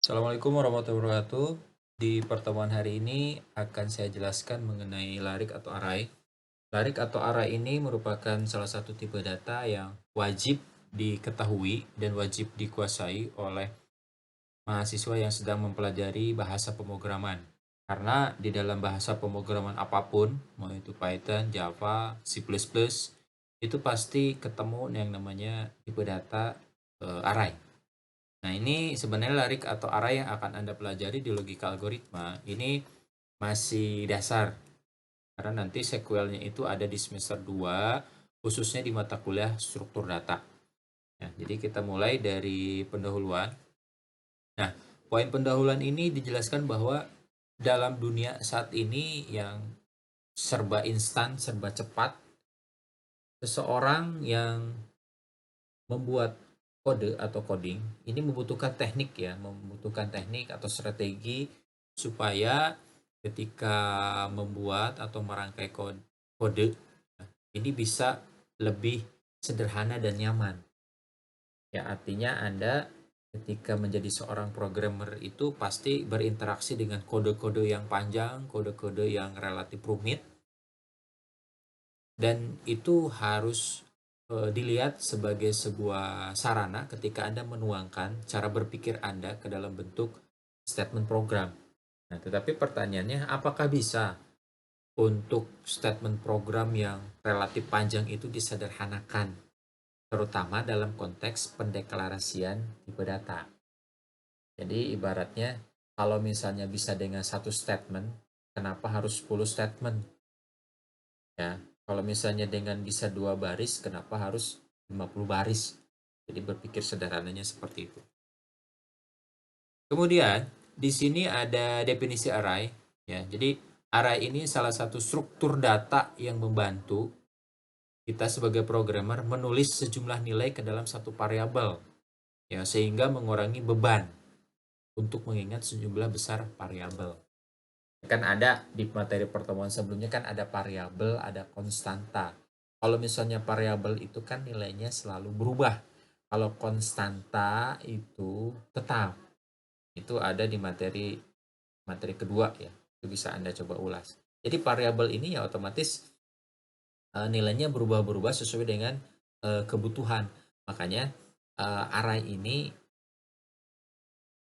Assalamualaikum warahmatullahi wabarakatuh. Di pertemuan hari ini akan saya jelaskan mengenai larik atau array. Larik atau array ini merupakan salah satu tipe data yang wajib diketahui dan wajib dikuasai oleh mahasiswa yang sedang mempelajari bahasa pemrograman. Karena di dalam bahasa pemrograman apapun, mau itu Python, Java, C++, itu pasti ketemu yang namanya tipe data array. Nah, ini sebenarnya larik atau array yang akan Anda pelajari di logika algoritma. Ini masih dasar, karena nanti sekuelnya itu ada di semester 2, khususnya di mata kuliah struktur data. Ya, jadi kita mulai dari pendahuluan. Nah, poin pendahuluan ini dijelaskan bahwa dalam dunia saat ini yang serba instan, serba cepat, seseorang yang membuat kode atau coding ini membutuhkan teknik ya, membutuhkan teknik atau strategi supaya ketika membuat atau merangkai kode ini bisa lebih sederhana dan nyaman. Ya, artinya Anda ketika menjadi seorang programmer itu pasti berinteraksi dengan kode-kode yang panjang, kode-kode yang relatif rumit, dan itu harus dilihat sebagai sebuah sarana ketika Anda menuangkan cara berpikir Anda ke dalam bentuk statement program. Nah, tetapi pertanyaannya, apakah bisa untuk statement program yang relatif panjang itu disederhanakan, terutama dalam konteks pendeklarasian tipe data? Jadi ibaratnya, kalau misalnya bisa dengan satu statement, kenapa harus 10 statement? Ya, kalau misalnya dengan bisa 2 baris, kenapa harus 50 baris? Jadi berpikir sederhananya seperti itu. Kemudian, di sini ada definisi array. Ya, jadi array ini salah satu struktur data yang membantu kita sebagai programmer menulis sejumlah nilai ke dalam satu variabel, ya, sehingga mengurangi beban untuk mengingat sejumlah besar variabel. Kan ada di materi pertemuan sebelumnya kan ada variabel, ada konstanta. Kalau misalnya variabel itu kan nilainya selalu berubah. Kalau konstanta itu tetap. Itu ada di materi materi kedua ya. Itu bisa Anda coba ulas. Jadi variabel ini ya otomatis nilainya berubah-berubah sesuai dengan kebutuhan. Makanya array ini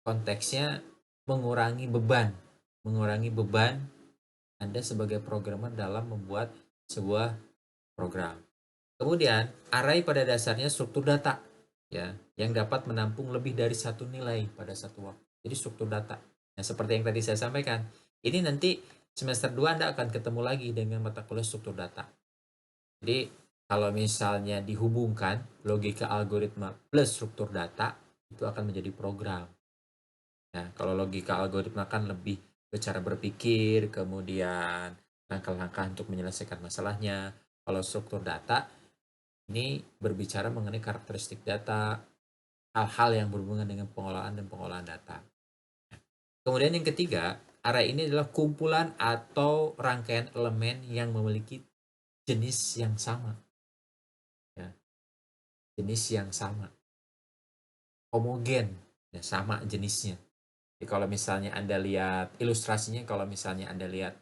konteksnya mengurangi beban. Mengurangi beban Anda sebagai programmer dalam membuat sebuah program. Kemudian, array pada dasarnya struktur data ya, yang dapat menampung lebih dari satu nilai pada satu waktu. Jadi struktur data. Nah, seperti yang tadi saya sampaikan, ini nanti semester 2 Anda akan ketemu lagi dengan mata kuliah struktur data. Jadi, kalau misalnya dihubungkan logika algoritma plus struktur data, itu akan menjadi program. Nah, kalau logika algoritma kan lebih ke cara berpikir, kemudian langkah-langkah untuk menyelesaikan masalahnya. Kalau struktur data, ini berbicara mengenai karakteristik data, hal-hal yang berhubungan dengan pengolahan dan pengolahan data. Kemudian yang ketiga, array ini adalah kumpulan atau rangkaian elemen yang memiliki jenis yang sama. Ya, jenis yang sama. Homogen, ya, sama jenisnya. Jadi kalau misalnya Anda lihat ilustrasinya, kalau misalnya Anda lihat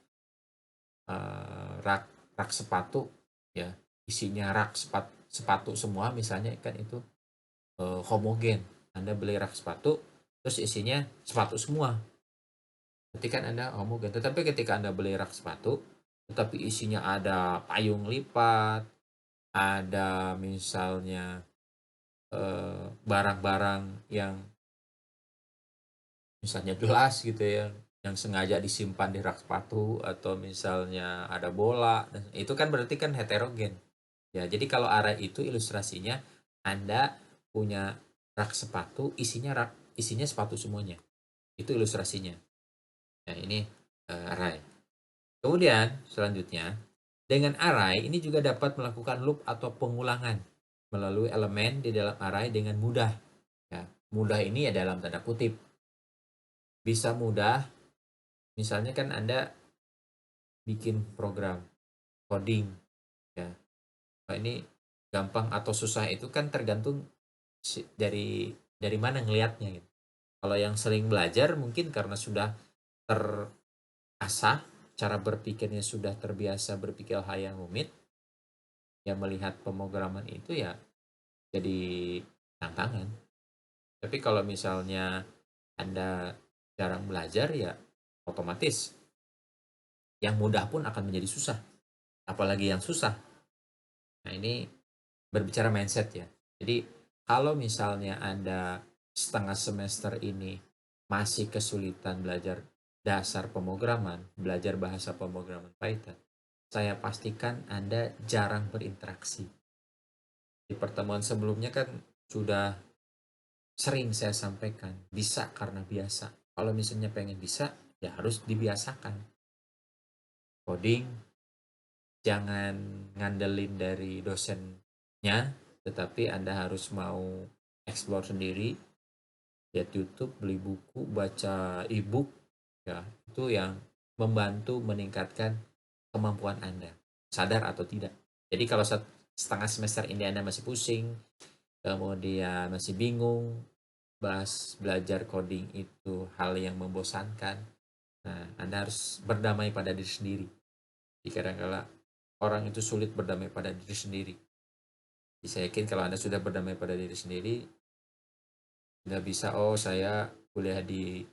rak rak sepatu, ya, isinya rak sepatu semua misalnya kan itu homogen. Anda beli rak sepatu, terus isinya sepatu semua. Berarti kan Anda homogen. Tetapi ketika Anda beli rak sepatu, tetapi isinya ada payung lipat, ada misalnya barang-barang yang misalnya gelas gitu ya, yang sengaja disimpan di rak sepatu, atau misalnya ada bola, dan itu kan berarti kan heterogen. Ya, jadi kalau array itu ilustrasinya Anda punya rak sepatu, isinya sepatu semuanya. Itu ilustrasinya. Nah, ini array. Kemudian selanjutnya, dengan array ini juga dapat melakukan loop atau pengulangan melalui elemen di dalam array dengan mudah. Ya, mudah ini ya dalam tanda kutip. Bisa mudah, misalnya kan Anda bikin program coding, ya. Nah, ini gampang atau susah itu kan tergantung dari mana ngelihatnya gitu. Kalau yang sering belajar mungkin karena sudah terasah, cara berpikirnya sudah terbiasa berpikir hal yang rumit, ya melihat pemrograman itu ya jadi tantangan. Tapi kalau misalnya Anda jarang belajar, ya otomatis yang mudah pun akan menjadi susah. Apalagi yang susah. Nah, ini berbicara mindset ya. Jadi kalau misalnya Anda setengah semester ini masih kesulitan belajar dasar pemrograman, belajar bahasa pemrograman Python, saya pastikan Anda jarang berinteraksi. Di pertemuan sebelumnya kan sudah sering saya sampaikan, bisa karena biasa. Kalau misalnya pengen bisa, ya harus dibiasakan. Coding, jangan ngandelin dari dosennya, tetapi Anda harus mau explore sendiri, lihat YouTube, beli buku, baca e-book, ya itu yang membantu meningkatkan kemampuan Anda, sadar atau tidak. Jadi kalau setengah semester ini Anda masih pusing, kemudian masih bingung, belajar coding itu hal yang membosankan, nah Anda harus berdamai pada diri sendiri. Jadi kadang-kala orang itu sulit berdamai pada diri sendiri. Jadi saya yakin kalau Anda sudah berdamai pada diri sendiri, nggak bisa, oh saya kuliah di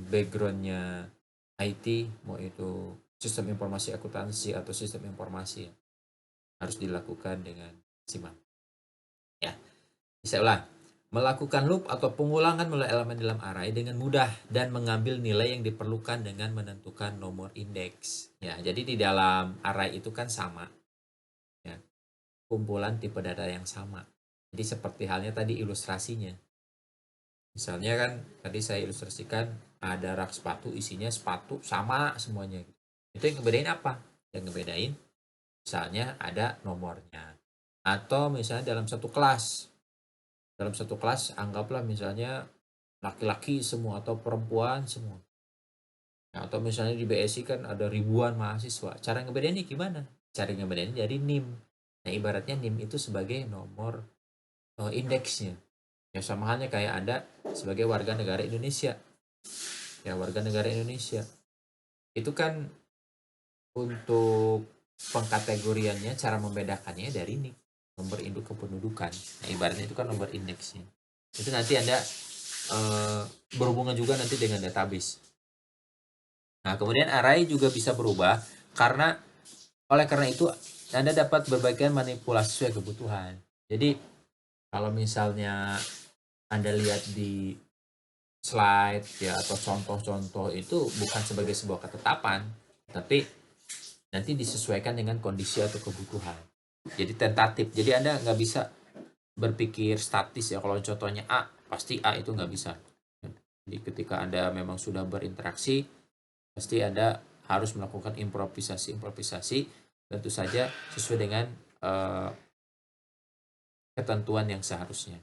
backgroundnya IT, mau itu sistem informasi akuntansi atau sistem informasi, harus dilakukan dengan simak. Ya, bisa ulang. Melakukan loop atau pengulangan melalui elemen dalam array dengan mudah dan mengambil nilai yang diperlukan dengan menentukan nomor indeks. Ya, jadi di dalam array itu kan sama, ya, kumpulan tipe data yang sama. Jadi seperti halnya tadi ilustrasinya. Misalnya kan tadi saya ilustrasikan ada rak sepatu, isinya sepatu sama semuanya. Itu yang ngebedain apa? Yang ngebedain misalnya ada nomornya. Atau misalnya dalam satu kelas anggaplah misalnya laki-laki semua atau perempuan semua. Nah, atau misalnya di BSI kan ada ribuan mahasiswa. Cara ngebedainnya gimana? Cara ngebedainnya dari NIM. Nah, ibaratnya NIM itu sebagai nomor indeksnya. Ya sama halnya kayak Anda sebagai warga negara Indonesia. Ya, warga negara Indonesia. Itu kan untuk pengkategoriannya, cara membedakannya dari NIK, nomor induk kependudukan. Nah, ibaratnya itu kan nomor indeksnya. Itu nanti Anda berhubungan juga nanti dengan database. Nah, kemudian array juga bisa berubah karena oleh karena itu Anda dapat berbagai manipulasi sesuai kebutuhan. Jadi kalau misalnya Anda lihat di slide ya atau contoh-contoh itu bukan sebagai sebuah ketetapan, tapi nanti disesuaikan dengan kondisi atau kebutuhan. Jadi tentatif. Jadi Anda nggak bisa berpikir statis ya. Kalau contohnya A, pasti A itu nggak bisa. Jadi ketika Anda memang sudah berinteraksi, pasti Anda harus melakukan improvisasi-improvisasi, tentu saja sesuai dengan ketentuan yang seharusnya.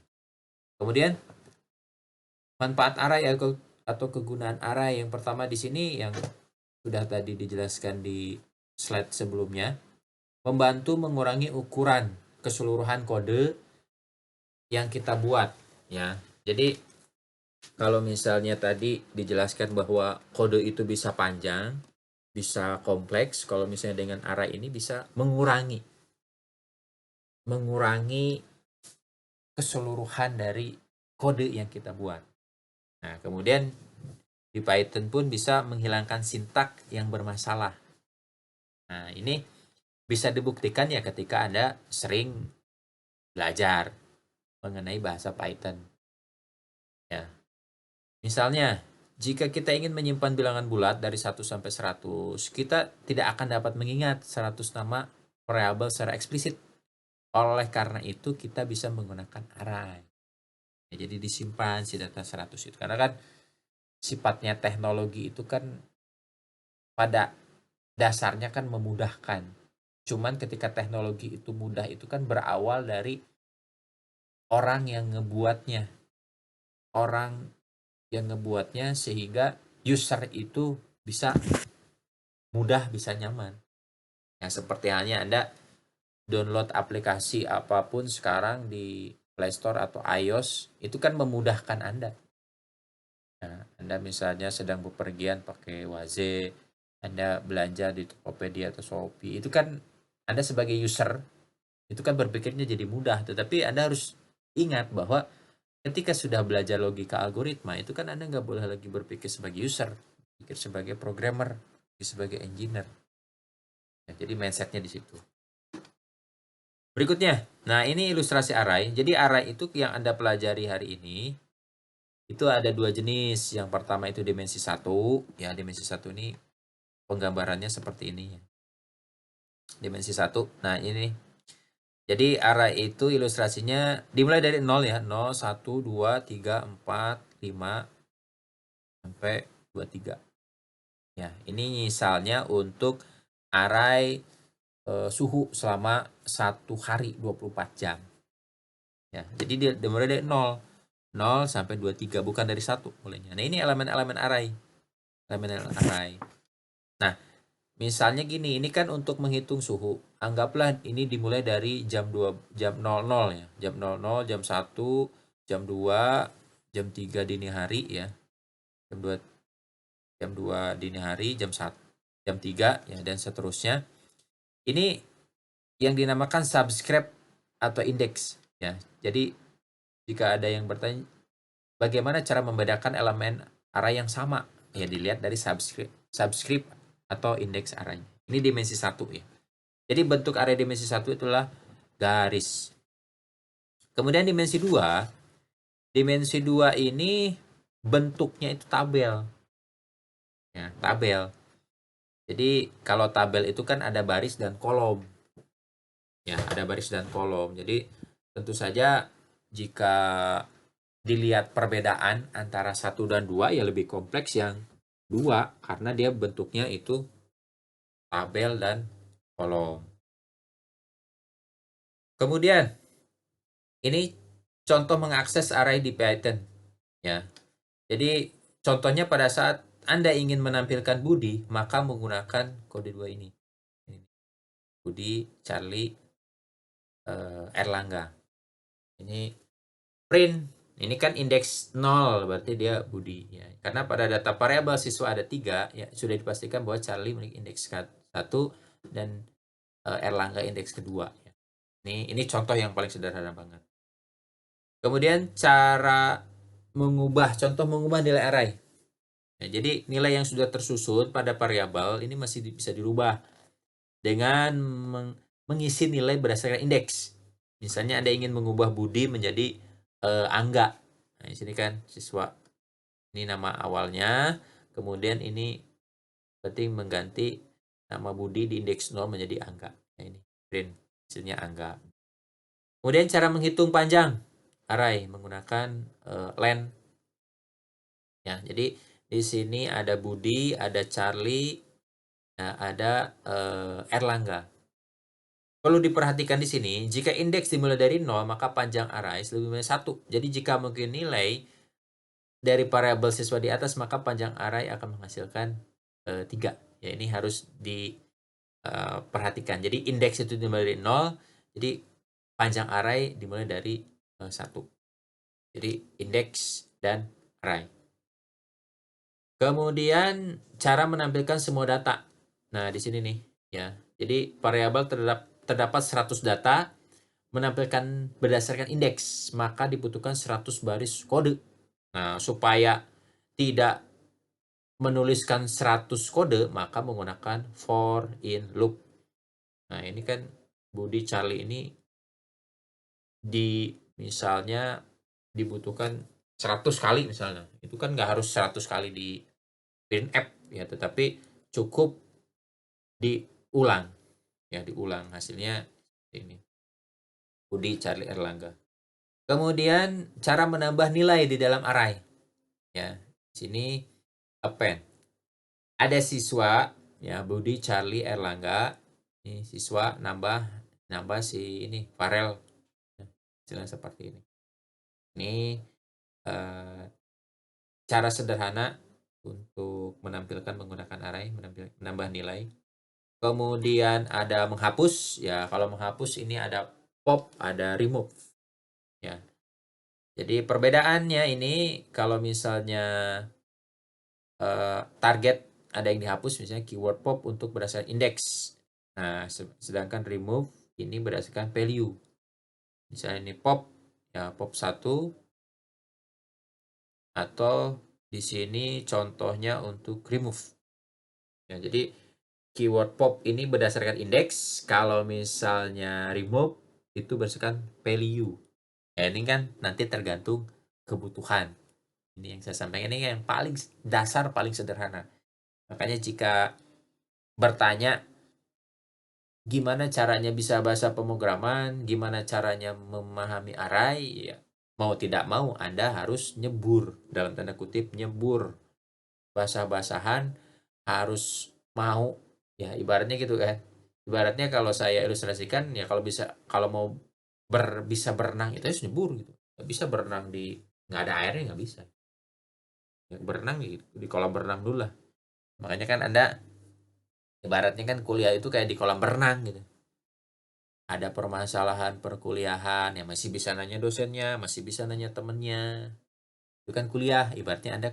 Kemudian manfaat array atau kegunaan array yang pertama di sini yang sudah tadi dijelaskan di slide sebelumnya, membantu mengurangi ukuran keseluruhan kode yang kita buat ya. Jadi kalau misalnya tadi dijelaskan bahwa kode itu bisa panjang, bisa kompleks, kalau misalnya dengan array ini bisa mengurangi keseluruhan dari kode yang kita buat. Nah, kemudian di Python pun bisa menghilangkan sintak yang bermasalah. Nah, ini bisa dibuktikan ya ketika Anda sering belajar mengenai bahasa Python. Ya. Misalnya, jika kita ingin menyimpan bilangan bulat dari 1 sampai 100, kita tidak akan dapat mengingat 100 nama variabel secara eksplisit. Oleh karena itu, kita bisa menggunakan array. Ya, jadi disimpan si data 100 itu. Karena kan sifatnya teknologi itu kan pada dasarnya kan memudahkan. Cuman ketika teknologi itu mudah itu kan berawal dari orang yang ngebuatnya. Orang yang ngebuatnya sehingga user itu bisa mudah, bisa nyaman. Ya seperti halnya Anda download aplikasi apapun sekarang di Play Store atau iOS, itu kan memudahkan Anda. Nah, Anda misalnya sedang bepergian pakai Waze, Anda belanja di Tokopedia atau Shopee, itu kan Anda sebagai user, itu kan berpikirnya jadi mudah. Tetapi Anda harus ingat bahwa ketika sudah belajar logika algoritma, itu kan Anda nggak boleh lagi berpikir sebagai user, berpikir sebagai programmer, berpikir sebagai engineer. Ya, jadi mindsetnya di situ. Berikutnya, nah ini ilustrasi array. Jadi array itu yang Anda pelajari hari ini, itu ada dua jenis. Yang pertama itu dimensi 1. Ya, dimensi 1 ini penggambarannya seperti ini. Dimensi 1. Nah, ini. Jadi array itu ilustrasinya dimulai dari 0 ya. 0, 1, 2, 3, 4, 5, sampai 23. Ya, ini misalnya untuk array suhu selama 1 hari 24 jam. Ya, jadi dia dimulai dari 0. 0 sampai 23, bukan dari 1 mulainya. Nah, ini elemen-elemen array. Elemen array. Nah, misalnya gini, ini kan untuk menghitung suhu. Anggaplah ini dimulai dari jam 00 ya. Jam 00, jam 1, jam 2, jam 3 dini hari ya. Jam 2 dini hari, jam 1, jam 3 ya, dan seterusnya. Ini yang dinamakan subscribe atau indeks ya. Jadi jika ada yang bertanya bagaimana cara membedakan elemen array yang sama, ya dilihat dari subscript atau indeks array. Ini dimensi 1 ya. Jadi bentuk array dimensi 1 itulah garis. Kemudian dimensi 2, dimensi 2 ini bentuknya itu tabel. Ya, tabel. Jadi kalau tabel itu kan ada baris dan kolom. Ya, ada baris dan kolom. Jadi tentu saja jika dilihat perbedaan antara 1 dan 2 ya lebih kompleks yang 2 karena dia bentuknya itu tabel dan kolom. Kemudian ini contoh mengakses array di Python ya. Jadi contohnya pada saat Anda ingin menampilkan Budi, maka menggunakan kode 2 ini. Budi, Charlie, Erlangga. Ini print. Ini kan indeks 0, berarti dia Budi. Ya. Karena pada data variabel siswa ada 3, ya sudah dipastikan bahwa Charlie memiliki indeks 1 dan Erlangga indeks kedua. Ya. Ini contoh yang paling sederhana banget. Kemudian cara contoh mengubah nilai array. Nah, jadi nilai yang sudah tersusun pada variabel ini masih bisa dirubah dengan mengisi nilai berdasarkan indeks. Misalnya Anda ingin mengubah Budi menjadi Angga. Nah, di sini kan siswa. Ini nama awalnya, kemudian ini berarti mengganti nama Budi di indeks 0 menjadi Angga. Nah, ini print hasilnya Angga. Kemudian cara menghitung panjang array menggunakan len. Ya, jadi di sini ada Budi, ada Charlie, ya, ada Erlangga. Perlu diperhatikan di sini, jika indeks dimulai dari 0, maka panjang array lebih dari 1. Jadi jika mungkin nilai dari variabel siswa di atas, maka panjang array akan menghasilkan 3. Ya, ini harus diperhatikan. Jadi indeks itu dimulai dari 0, jadi panjang array dimulai dari 1. Jadi indeks dan array. Kemudian cara menampilkan semua data. Nah, di sini nih ya. Jadi variabel terdapat 100 data menampilkan berdasarkan indeks, maka dibutuhkan 100 baris kode. Nah, supaya tidak menuliskan 100 kode, maka menggunakan for in loop. Nah, ini kan Budi Charlie ini misalnya dibutuhkan 100 kali misalnya. Itu kan nggak harus 100 kali di printf ya, tetapi cukup diulang. Ya, diulang hasilnya ini. Budi Charlie Erlangga. Kemudian cara menambah nilai di dalam array. Ya, sini append. Ada siswa ya Budi, Charlie, Erlangga. Ini siswa nambah si ini Farel. Ya, hasilnya seperti ini. Ini cara sederhana untuk menampilkan menggunakan array, menambah nilai. Kemudian ada menghapus. Ya, kalau menghapus ini ada pop, ada remove. ya. Jadi perbedaannya ini kalau misalnya target ada yang dihapus, misalnya keyword pop untuk berdasarkan indeks. Nah, sedangkan remove ini berdasarkan value. Misalnya ini pop, ya pop 1, atau di sini contohnya untuk remove. Ya, jadi keyword pop ini berdasarkan indeks, kalau misalnya remove itu berdasarkan value. Ya, ini kan nanti tergantung kebutuhan. Ini yang saya sampaikan, ini yang paling dasar, paling sederhana. Makanya jika bertanya gimana caranya bisa bahasa pemrograman, gimana caranya memahami array, ya mau tidak mau Anda harus nyebur, dalam tanda kutip nyebur. Basah-basahan harus mau, ya ibaratnya gitu kan. Ibaratnya kalau saya ilustrasikan, ya kalau mau bisa berenang itu harus nyebur gitu. Nggak bisa berenang nggak ada airnya, nggak bisa. Ya, berenang di kolam berenang dulu lah. Makanya kan Anda ibaratnya kan kuliah itu kayak di kolam berenang gitu. Ada permasalahan perkuliahan, ya masih bisa nanya dosennya, masih bisa nanya temennya. Itu kan kuliah, ibaratnya Anda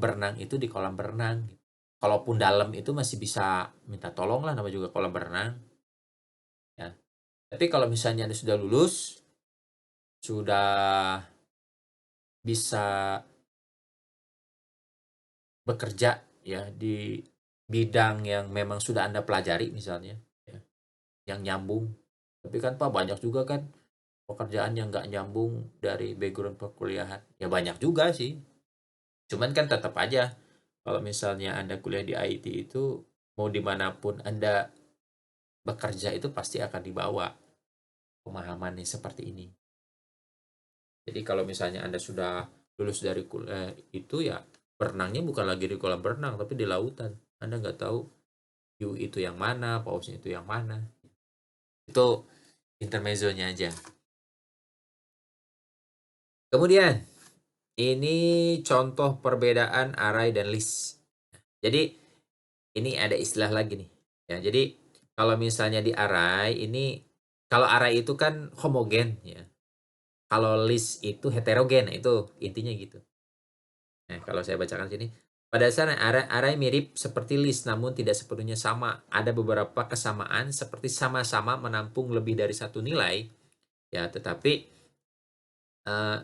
berenang itu di kolam berenang. Kalaupun dalam itu masih bisa minta tolong lah, nama juga kolam berenang. Ya. Tapi kalau misalnya Anda sudah lulus, sudah bisa bekerja ya di bidang yang memang sudah Anda pelajari misalnya, ya, yang nyambung. Tapi kan Pak banyak juga kan pekerjaan yang nggak nyambung dari background perkuliahan. Ya banyak juga sih. Cuman kan tetap aja kalau misalnya Anda kuliah di IT itu mau dimanapun Anda bekerja itu pasti akan dibawa pemahamannya seperti ini. Jadi kalau misalnya Anda sudah lulus dari kuliah itu, ya berenangnya bukan lagi di kolam berenang tapi di lautan. Anda nggak tahu view itu yang mana, pausnya itu yang mana. Itu intermezzonya aja. Kemudian ini contoh perbedaan array dan list. Jadi ini ada istilah lagi nih. Ya, jadi kalau misalnya di array ini, kalau array itu kan homogen ya. Kalau list itu heterogen, itu intinya gitu. Nah, kalau saya bacakan sini, pada dasarnya array mirip seperti list namun tidak sepenuhnya sama. Ada beberapa kesamaan seperti sama-sama menampung lebih dari satu nilai, ya, tetapi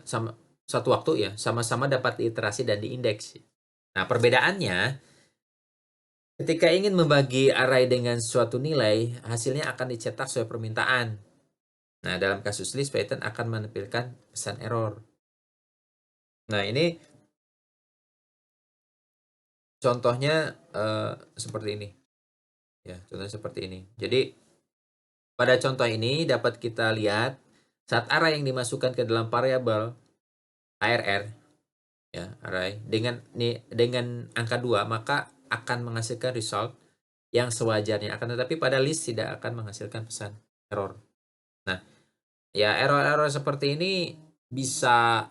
sama satu waktu ya sama-sama dapat diiterasi dan diindeks. Nah, perbedaannya ketika ingin membagi array dengan suatu nilai, hasilnya akan dicetak sesuai permintaan. Nah, dalam kasus list, Python akan menampilkan pesan error. Nah, ini contohnya seperti ini. Ya, contohnya seperti ini. Jadi, pada contoh ini dapat kita lihat saat array yang dimasukkan ke dalam variabel ARR, ya, array dengan angka 2, maka akan menghasilkan result yang sewajarnya. Akan tetapi pada list tidak akan menghasilkan pesan error. Nah, ya error-error seperti ini bisa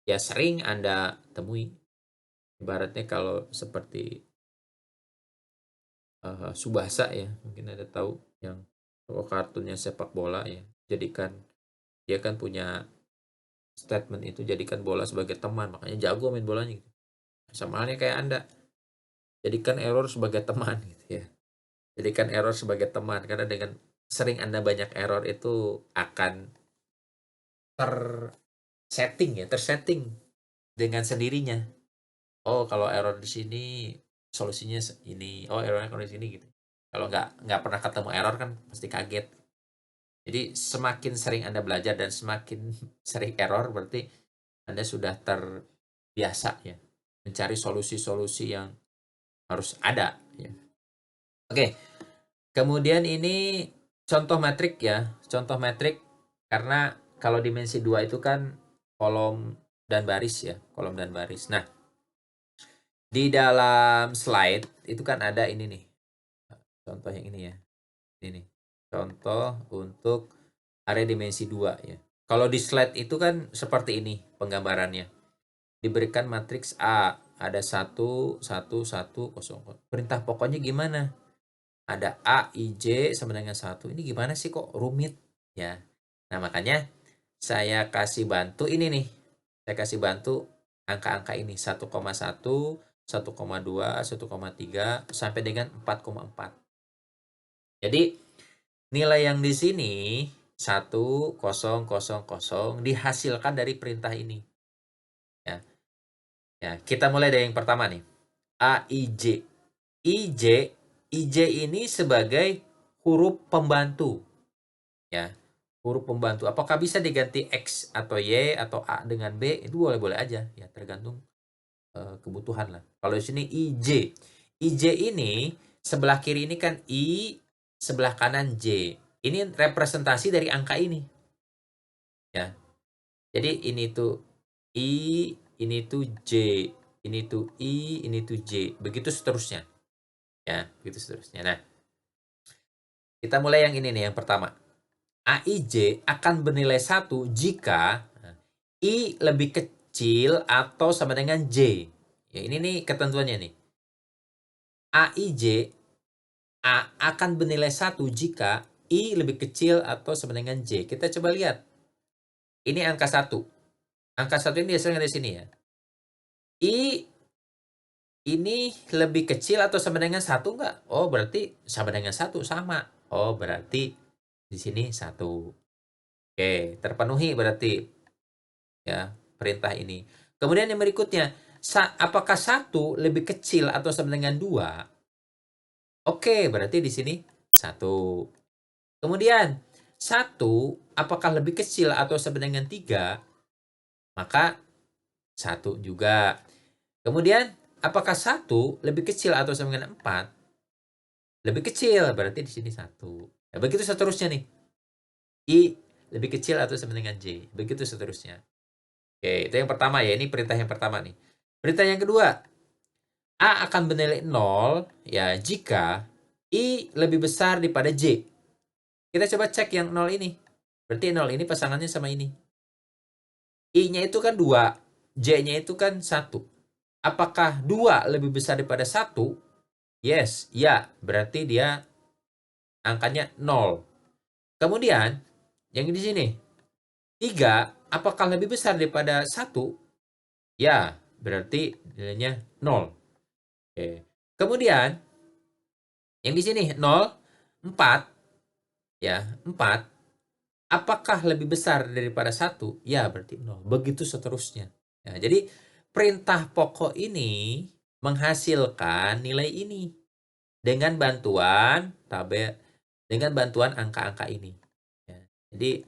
ya sering Anda temui. Ibaratnya kalau seperti Subasa ya, mungkin Anda tahu yang kartunnya sepak bola ya. Jadikan dia kan punya statement itu, jadikan bola sebagai teman, makanya jago main bolanya gitu. Sama halnya kayak Anda, jadikan error sebagai teman gitu ya. Jadikan error sebagai teman, karena dengan sering Anda banyak error itu akan tersetting dengan sendirinya. Oh, kalau error di sini solusinya ini. Oh, errornya kalau di sini gitu. Kalau nggak pernah ketemu error kan pasti kaget. Jadi semakin sering Anda belajar dan semakin sering error, berarti Anda sudah terbiasa ya mencari solusi-solusi yang harus ada ya. Oke, kemudian ini contoh metrik ya. Contoh metrik, karena kalau dimensi 2 itu kan kolom dan baris ya, kolom dan baris. Nah, di dalam slide itu kan ada ini nih. Contoh yang ini ya. Ini nih. Contoh untuk area dimensi 2 ya. Kalau di slide itu kan seperti ini penggambarannya. Diberikan matriks A, ada 1 1 1 0. Perintah pokoknya gimana? Ada A, I, J sama dengan 1. Ini gimana sih kok rumit? Ya. Nah, makanya saya kasih bantu ini nih. Saya kasih bantu angka-angka ini 1,1, 1,2, 1,3 sampai dengan 4,4. Jadi nilai yang di sini 1000 dihasilkan dari perintah ini. Ya. Ya, kita mulai dari yang pertama nih. AIJ. IJ, IJ ini sebagai huruf pembantu. Ya. Huruf pembantu. Apakah bisa diganti X atau Y atau A dengan B? Itu boleh-boleh aja, ya tergantung kebutuhan lah. Kalau di sini IJ. IJ ini sebelah kiri ini kan I, sebelah kanan J. Ini representasi dari angka ini. Ya. Jadi ini tuh I, ini tuh J, ini tuh I, ini tuh J. Begitu seterusnya. Ya, begitu seterusnya. Nah, kita mulai yang ini nih, yang pertama. AIJ akan bernilai 1 jika I lebih kecil atau sama dengan J. Ya, ini nih ketentuannya nih. AIJ akan bernilai 1 jika I lebih kecil atau sama dengan J. Kita coba lihat. Ini angka 1. Angka 1 ini dihasilkan dari sini ya. I ini lebih kecil atau sama dengan 1 enggak? Oh, berarti sama dengan 1, sama. Oh, berarti di sini 1. Oke, terpenuhi berarti ya perintah ini. Kemudian yang berikutnya, apakah 1 lebih kecil atau sama dengan 2? Oke, berarti di sini 1. Kemudian 1 apakah lebih kecil atau sama dengan 3? Maka 1 juga. Kemudian apakah 1 lebih kecil atau sama dengan 4? Lebih kecil, berarti di sini 1. Ya, begitu seterusnya nih. I lebih kecil atau sama dengan J. Begitu seterusnya. Oke, itu yang pertama ya. Ini perintah yang pertama nih. Perintah yang kedua. A akan bernilai 0 ya jika I lebih besar daripada J. Kita coba cek yang 0 ini. Berarti 0 ini pasangannya sama ini. I-nya itu kan 2. J-nya itu kan 1. Apakah 2 lebih besar daripada 1? Yes, ya. Berarti dia angkanya 0. Kemudian, yang di sini. 3, apakah lebih besar daripada 1? Ya, berarti nilainya 0. Oke. Kemudian, yang di sini 0, 4. Ya, 4. Apakah lebih besar daripada 1? Ya, berarti 0. Begitu seterusnya. Ya, jadi, perintah pokok ini menghasilkan nilai ini dengan bantuan tabel, dengan bantuan angka-angka ini. Ya, jadi,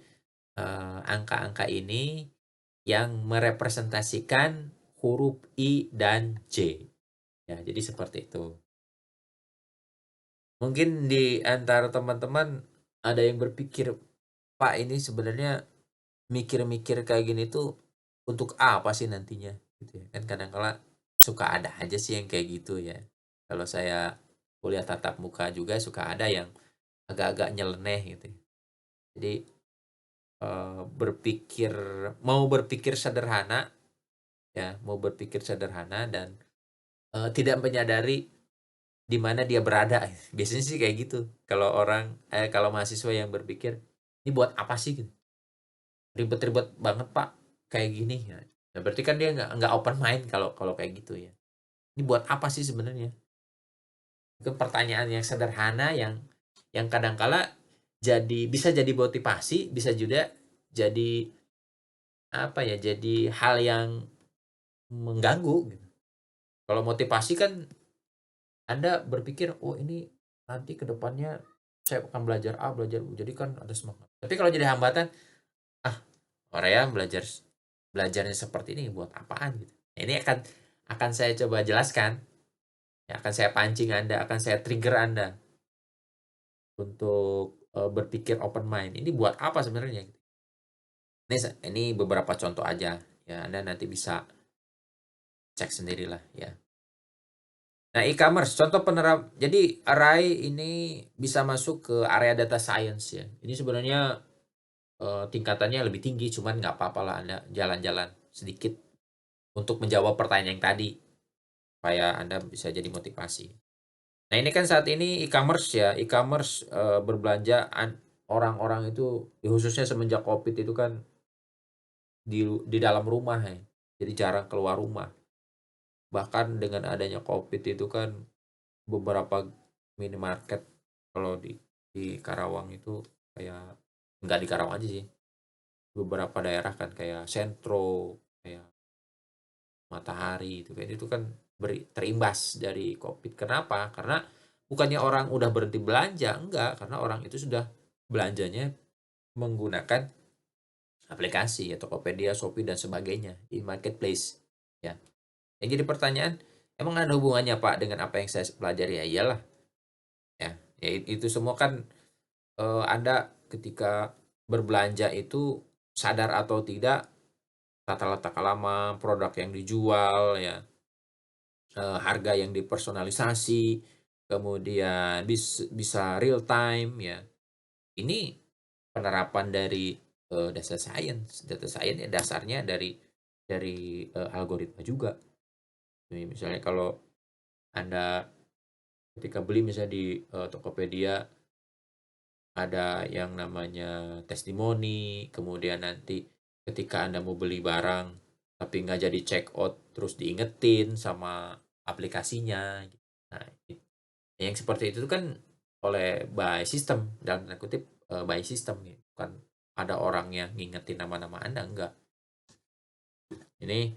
angka-angka ini yang merepresentasikan huruf I dan J. Ya, jadi seperti itu. Mungkin di antara teman-teman ada yang berpikir, Pak ini sebenarnya mikir-mikir kayak gini tuh untuk apa sih nantinya? Gitu ya. Kan kadang-kala suka ada aja sih yang kayak gitu ya. Kalau saya kuliah tatap muka juga suka ada yang agak-agak nyeleneh gitu ya. Jadi berpikir berpikir sederhana ya, mau berpikir sederhana dan tidak menyadari di mana dia berada. Biasanya sih kayak gitu. Kalau kalau mahasiswa yang berpikir, ini buat apa sih gitu? Ribet-ribet banget Pak, kayak gini ya. Nah, berarti kan dia nggak open mind kalau kalau kayak gitu ya. Ini buat apa sih sebenarnya? Itu pertanyaan yang sederhana yang kadangkala bisa jadi motivasi, bisa juga jadi apa ya, jadi hal yang mengganggu gitu. Kalau motivasi kan Anda berpikir, "Oh ini nanti ke depannya saya akan belajar A, belajar B." Jadi kan ada semangat. Tapi kalau jadi hambatan, "Ah, Korea belajarnya seperti ini buat apaan?" gitu. Nah, ini akan saya coba jelaskan, ya, akan saya pancing Anda, akan saya trigger Anda untuk berpikir open mind. Ini buat apa sebenarnya? Ini beberapa contoh aja, ya Anda nanti bisa cek sendirilah ya. Nah, e-commerce contoh jadi Array ini bisa masuk ke area data science ya. Ini sebenarnya tingkatannya lebih tinggi, cuman nggak apa-apalah Anda jalan-jalan sedikit untuk menjawab pertanyaan yang tadi, supaya Anda bisa jadi motivasi. Nah, ini kan saat ini e-commerce ya, e-commerce berbelanja orang-orang itu, khususnya semenjak Covid itu kan di dalam rumah ya. Jadi jarang keluar rumah. Bahkan dengan adanya Covid itu kan beberapa minimarket kalau di Karawang itu kayak nggak di Karawang aja sih. Beberapa daerah kan kayak Sentro, kayak Matahari itu kan terimbas dari Covid. Kenapa? Karena bukannya orang udah berhenti belanja, enggak, karena orang itu sudah belanjanya menggunakan aplikasi ya Tokopedia, Shopee dan sebagainya di marketplace. Ya. Yang jadi pertanyaan, emang ada hubungannya Pak dengan apa yang saya pelajari? Ya iyalah, ya. Ya itu semua kan Anda ketika berbelanja itu sadar atau tidak tata letak halaman, produk yang dijual ya, harga yang dipersonalisasi, kemudian bisa real time ya. Ini penerapan dari data science ya dasarnya dari algoritma juga. Misalnya kalau Anda ketika beli misalnya di Tokopedia ada yang namanya testimoni, kemudian nanti ketika Anda mau beli barang tapi nggak jadi check out terus diingetin sama aplikasinya. Nah, yang seperti itu kan oleh by system dalam tanda kutip by system ya. Bukan ada orang yang ngingetin nama-nama Anda enggak. Ini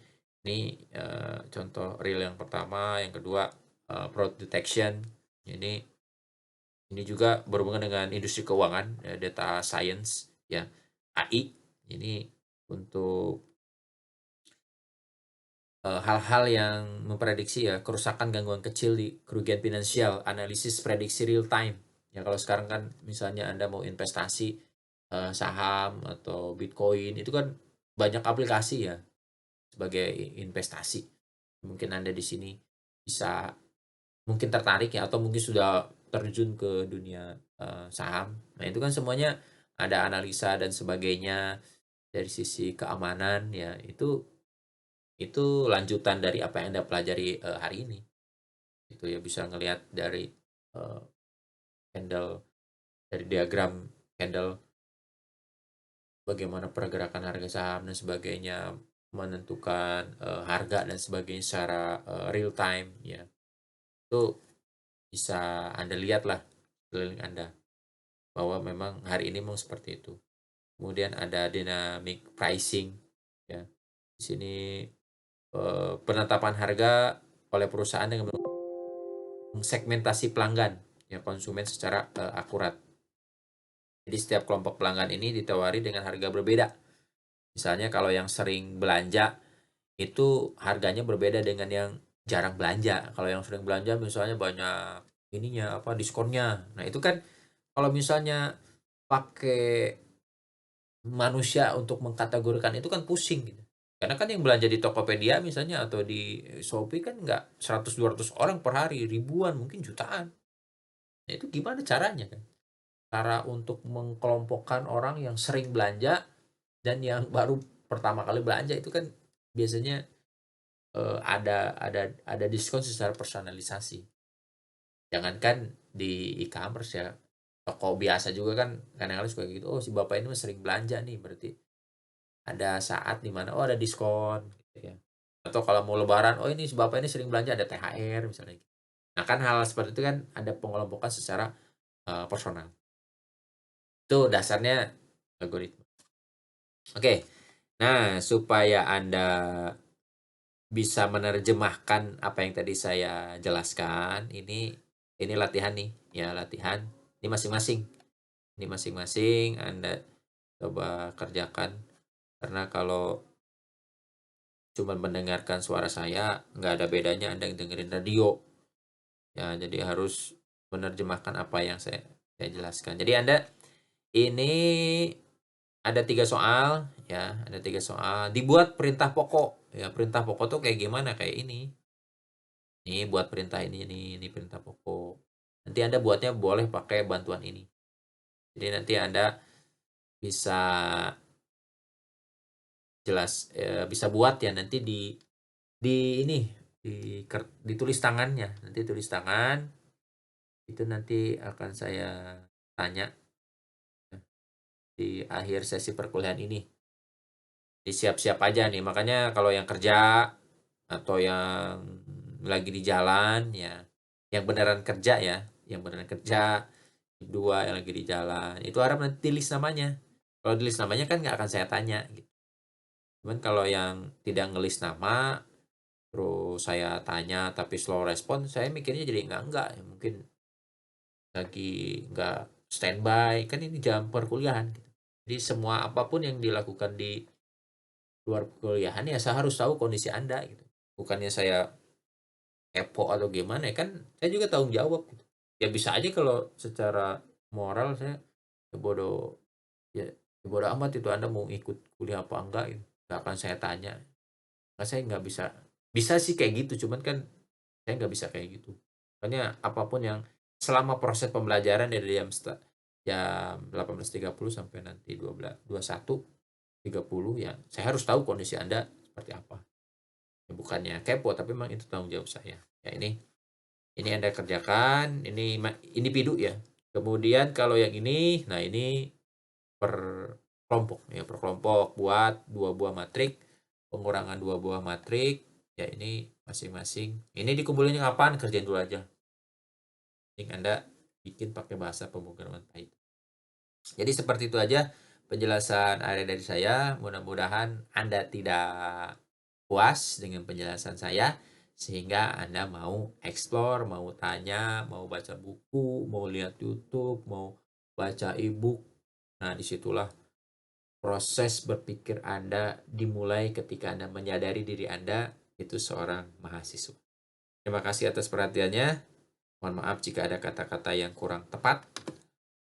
contoh real yang pertama, yang kedua fraud detection. Ini juga berhubungan dengan industri keuangan, data science, ya, AI. Ini untuk hal-hal yang memprediksi ya kerusakan gangguan kecil di kerugian finansial, analisis prediksi real time. Ya kalau sekarang kan misalnya Anda mau investasi saham atau Bitcoin itu kan banyak aplikasi ya sebagai investasi. Mungkin Anda di sini bisa mungkin tertarik ya atau mungkin sudah terjun ke dunia saham. Nah, itu kan semuanya ada analisa dan sebagainya dari sisi keamanan ya. Itu lanjutan dari apa yang Anda pelajari hari ini. Itu ya bisa ngelihat dari uh, candle dari diagram candle bagaimana pergerakan harga saham dan sebagainya, menentukan harga dan sebagainya secara real time ya. Itu bisa Anda lihat lah keliling Anda bahwa memang hari ini memang seperti itu. Kemudian ada dynamic pricing ya. Di sini penetapan harga oleh perusahaan dengan segmentasi pelanggan ya konsumen secara akurat. Jadi setiap kelompok pelanggan ini ditawari dengan harga berbeda. Misalnya kalau yang sering belanja itu harganya berbeda dengan yang jarang belanja. Kalau yang sering belanja misalnya banyak ininya apa diskonnya. Nah, itu kan kalau misalnya pakai manusia untuk mengkategorikan itu kan pusing gitu. Karena kan yang belanja di Tokopedia misalnya atau di Shopee kan nggak 100-200 orang per hari, ribuan mungkin jutaan. Nah, itu gimana caranya kan? Cara untuk mengkelompokkan orang yang sering belanja dan yang baru pertama kali belanja itu kan biasanya ada diskon secara personalisasi. Jangankan di e-commerce ya, toko biasa juga kan kadang-kadang suka gitu. Oh si bapak ini sering belanja nih, berarti ada saat di mana oh ada diskon gitu ya. Atau kalau mau lebaran, oh ini si bapak ini sering belanja ada THR misalnya. Nah kan hal seperti itu kan ada pengelompokan secara personal. Itu dasarnya algoritma. Oke. Nah, supaya Anda bisa menerjemahkan apa yang tadi saya jelaskan, ini latihan nih, ya latihan. Ini masing-masing. Ini masing-masing Anda coba kerjakan karena kalau cuma mendengarkan suara saya nggak ada bedanya Anda dengerin radio. Ya, jadi harus menerjemahkan apa yang saya jelaskan. Jadi Anda ini ada 3 soal ya, ada 3 soal. Dibuat perintah pokok. Ya, perintah pokok tuh kayak gimana? Kayak ini. Nih buat perintah ini perintah pokok. Nanti Anda buatnya boleh pakai bantuan ini. Jadi nanti Anda bisa bisa buat ya nanti di ini ditulis tangannya. Nanti tulis tangan itu nanti akan saya tanya di akhir sesi perkuliahan ini. Siap-siap aja nih. Makanya kalau yang kerja atau yang lagi di jalan ya, yang beneran kerja ya, yang beneran kerja, dua yang lagi di jalan, itu harap nanti di-list namanya. Kalau di-list namanya kan nggak akan saya tanya gitu. Cuman kalau yang tidak nge-list nama, terus saya tanya tapi slow respon, saya mikirnya jadi enggak ya, mungkin lagi nggak standby, kan ini jam perkuliahan gitu. Jadi semua apapun yang dilakukan di luar perkuliahan ya saya harus tahu kondisi Anda gitu. Bukannya saya kepo atau gimana ya, kan saya juga tanggung jawab gitu. Ya bisa aja kalau secara moral saya ya ya bodo amat itu Anda mau ikut kuliah apa enggak gitu. Nggak akan saya tanya. Nah, saya nggak bisa. Bisa sih kayak gitu, cuman kan saya nggak bisa kayak gitu. Makanya apapun yang selama proses pembelajaran dari jam 18.30 sampai nanti 21.30 ya saya harus tahu kondisi Anda seperti apa. Ya, bukannya kepo, tapi memang itu tanggung jawab saya. Ya ini Anda kerjakan, ini individu ya. Kemudian kalau yang ini, nah ini per kelompok ya, per kelompok buat 2 buah matrik, pengurangan 2 buah matrik. Ya ini masing-masing. Ini dikumpulin kapan? Kerjain dulu aja. Yang Anda bikin pakai bahasa pemrograman Python. Jadi seperti itu aja penjelasan area dari saya. Mudah-mudahan Anda tidak puas dengan penjelasan saya sehingga Anda mau explore, mau tanya, mau baca buku, mau lihat YouTube, mau baca e-book. Nah, disitulah proses berpikir Anda dimulai ketika Anda menyadari diri Anda itu seorang mahasiswa. Terima kasih atas perhatiannya. Mohon maaf jika ada kata-kata yang kurang tepat.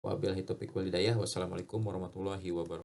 Wabillahi taufiq walhidayah. Wassalamualaikum warahmatullahi wabarakatuh.